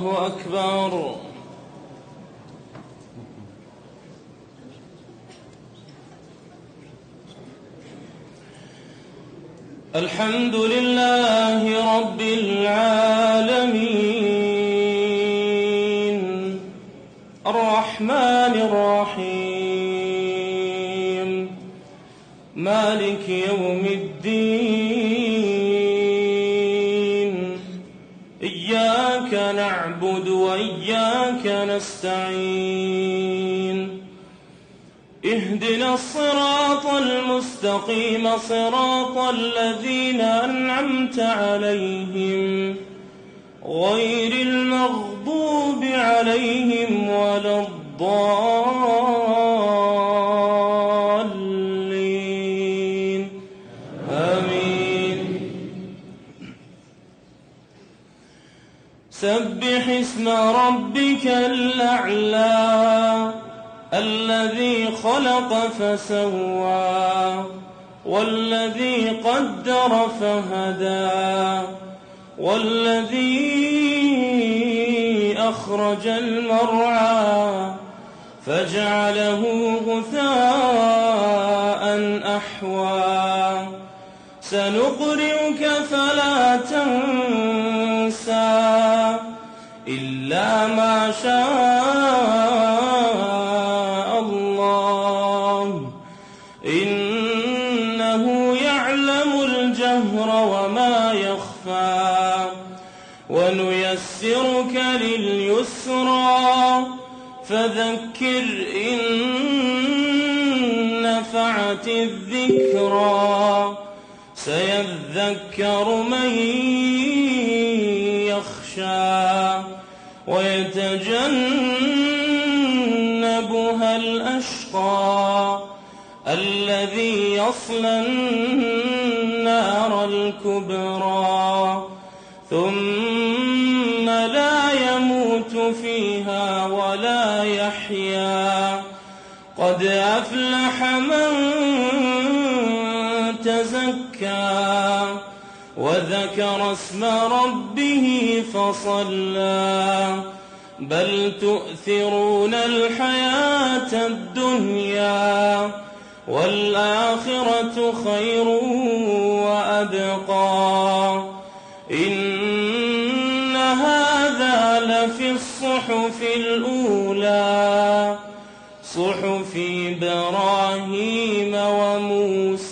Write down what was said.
الله أكبر. الحمد لله رب العالمين الرحمن الرحيم مالك يوم الدين إياك نعبد وإياك نستعين اهدنا الصراط المستقيم صراط الذين أنعمت عليهم غير المغضوب عليهم ولا الضالين آمين. سبح اسم ربك الأعلى الذي خلق فسوى والذي قدر فهدى والذي أخرج المرعى فجعله غثاء أحوى سنقرئك فلا تنسى إلا ما شاء الله إنه يعلم الجهر وما يخفى ونيسرك لليسرى فذكر إن نفعت الذكرى سيذكر من يخشى ويتجنبها الأشقى الذي يصلى النار الكبرى ثم لا يموت فيها ولا يحيا قد أفلح من تزكى وذكر اسم ربه فصلى بل تؤثرون الحياة الدنيا والآخرة خير وأبقى إن هذا لفي الصحف الأولى صحف إبراهيم وموسى